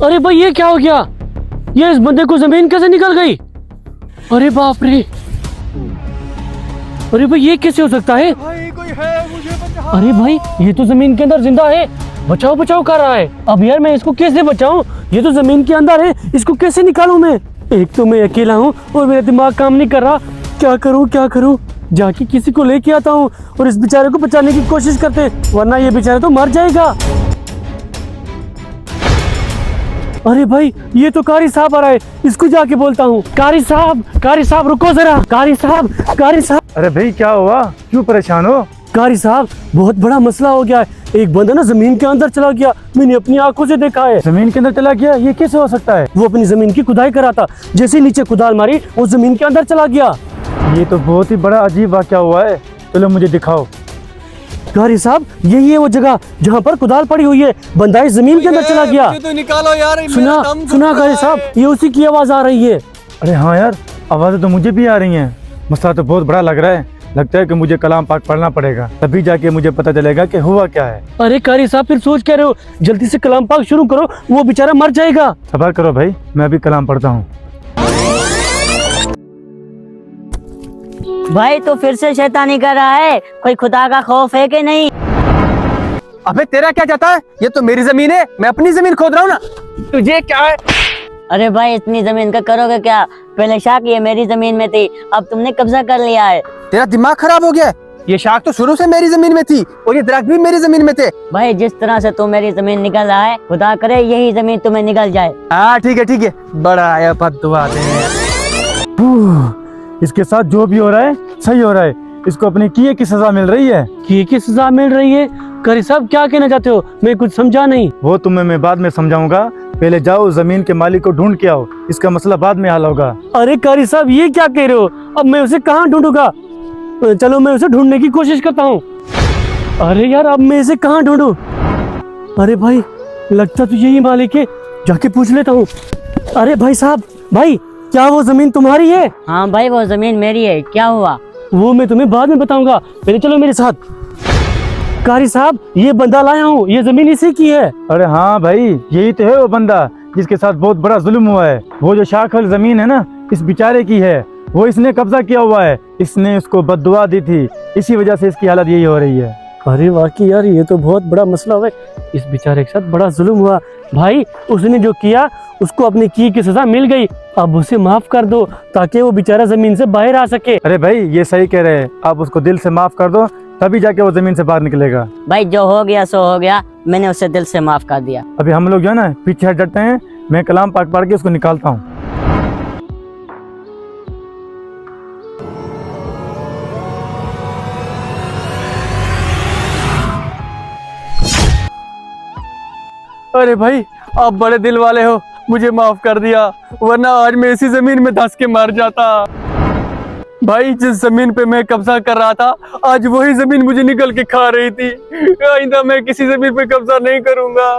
अरे भाई ये क्या हो गया? ये इस बंदे को जमीन कैसे निकल गई? अरे बाप रे, अरे भाई ये कैसे हो सकता है? भाई कोई है, मुझे बचा। अरे भाई ये तो जमीन के अंदर जिंदा है, बचाओ बचाओ कर रहा है। अब यार मैं इसको कैसे बचाऊं? ये तो जमीन के अंदर है, इसको कैसे निकालूं मैं? एक तो मैं अकेला हूँ और मेरा दिमाग काम नहीं कर रहा। क्या करूँ क्या करूँ? जाके किसी को लेके आता हूँ और इस बेचारे को बचाने की कोशिश करते, वरना ये बेचारा तो मर जाएगा। अरे भाई ये तो कारी साहब आ रहा है, इसको जाके बोलता हूँ। कारी साहब रुको जरा। कारी साहब। अरे भाई क्या हुआ, क्यों परेशान हो? कारी साहब बहुत बड़ा मसला हो गया है। एक बंदा ना जमीन के अंदर चला गया, मैंने अपनी आंखों से देखा है। जमीन के अंदर चला गया? ये कैसे हो सकता है? वो अपनी जमीन की खुदाई कर रहा था, जैसे ही नीचे खुदाल मारी वो जमीन के अंदर चला गया। ये तो बहुत ही बड़ा अजीब वाकया हुआ है। चलो मुझे दिखाओ। कारी साहब यही है वो जगह जहाँ पर कुदाल पड़ी हुई है, बंदा इस जमीन के अंदर चला गया। तो निकालो यार, सुना कारी साहब, ये उसी की आवाज आ रही है। अरे हाँ यार, आवाजें तो मुझे भी आ रही हैं। मसला तो बहुत बड़ा लग रहा है। लगता है कि मुझे कलाम पाक पढ़ना पड़ेगा, तभी जाके मुझे पता चलेगा कि हुआ क्या है। अरे कारी साहब फिर सोच क्या रहे हो? जल्दी से कलाम पाक शुरू करो, वो बेचारा मर जाएगा। सब्र करो भाई, मैं भी कलाम पढ़ता हूँ। भाई तो फिर से शैतानी कर रहा है, कोई खुदा का खौफ है कि नहीं? अबे तेरा क्या जाता है? ये तो मेरी जमीन है, मैं अपनी जमीन खोद रहा हूँ ना, तुझे क्या है? अरे भाई इतनी जमीन का करोगे क्या? पहले शाख ये मेरी जमीन में थी, अब तुमने कब्जा कर लिया है। तेरा दिमाग खराब हो गया है? ये शाख तो शुरू से मेरी जमीन में थी और ये दरख्त भी मेरी जमीन में थे। भाई जिस तरह से तू मेरी जमीन निकल रहा है, खुदा करे यही जमीन तुम्हें निकल जाए। हाँ ठीक है, बड़ा आया बद्दुआ देने। इसके साथ जो भी हो रहा है सही हो रहा है। इसको अपने किए की सजा मिल रही है। किए की सजा मिल रही है? कारी साहब क्या कहना चाहते हो? मैं कुछ समझा नहीं। वो तुम्हें मैं बाद में समझाऊंगा। पहले जाओ जमीन के मालिक को ढूंढ के आओ, इसका मसला बाद में हल होगा। अरे कारी साहब ये क्या कह रहे हो? अब मैं उसे कहाँ ढूंढूंगा? चलो मैं उसे ढूंढने की कोशिश करता हूँ। अरे यार अब मैं इसे कहाँ ढूंढूं? अरे भाई लगता तो यही मालिक है, जाके पूछ लेता हूँ। अरे भाई साहब, भाई क्या वो जमीन तुम्हारी है? हाँ भाई वो जमीन मेरी है, क्या हुआ? वो मैं तुम्हें बाद में बताऊंगा, पहले चलो मेरे साथ। कारी साहब ये बंदा लाया हूँ, ये जमीन इसी की है। अरे हाँ भाई, यही तो है वो बंदा जिसके साथ बहुत बड़ा जुल्म हुआ है। वो जो शाख वाली जमीन है ना, इस बेचारे की है, वो इसने कब्जा किया हुआ है। इसने उसको बद्दुआ दी थी, इसी वजह से इसकी हालत यही हो रही है। अरे वाकई यार ये तो बहुत बड़ा मसला हुआ, इस बेचारे के साथ बड़ा जुल्म हुआ। भाई उसने जो किया उसको अपनी की सजा मिल गई, अब उसे माफ कर दो ताकि वो बेचारा जमीन से बाहर आ सके। अरे भाई ये सही कह रहे हैं, आप उसको दिल से माफ कर दो, तभी जाके वो जमीन से बाहर निकलेगा। भाई जो हो गया सो हो गया, मैंने उसे दिल से माफ कर दिया। अभी हम लोग जो है ना पीछे हट जाते हैं, मैं कलाम पाक पढ़ के उसको निकालता हूँ। अरे भाई आप बड़े दिल वाले हो, मुझे माफ कर दिया, वरना आज मैं इसी जमीन में धंस के मर जाता। भाई जिस जमीन पे मैं कब्जा कर रहा था, आज वही जमीन मुझे निकल के खा रही थी। आइंदा मैं किसी जमीन पे कब्जा नहीं करूंगा।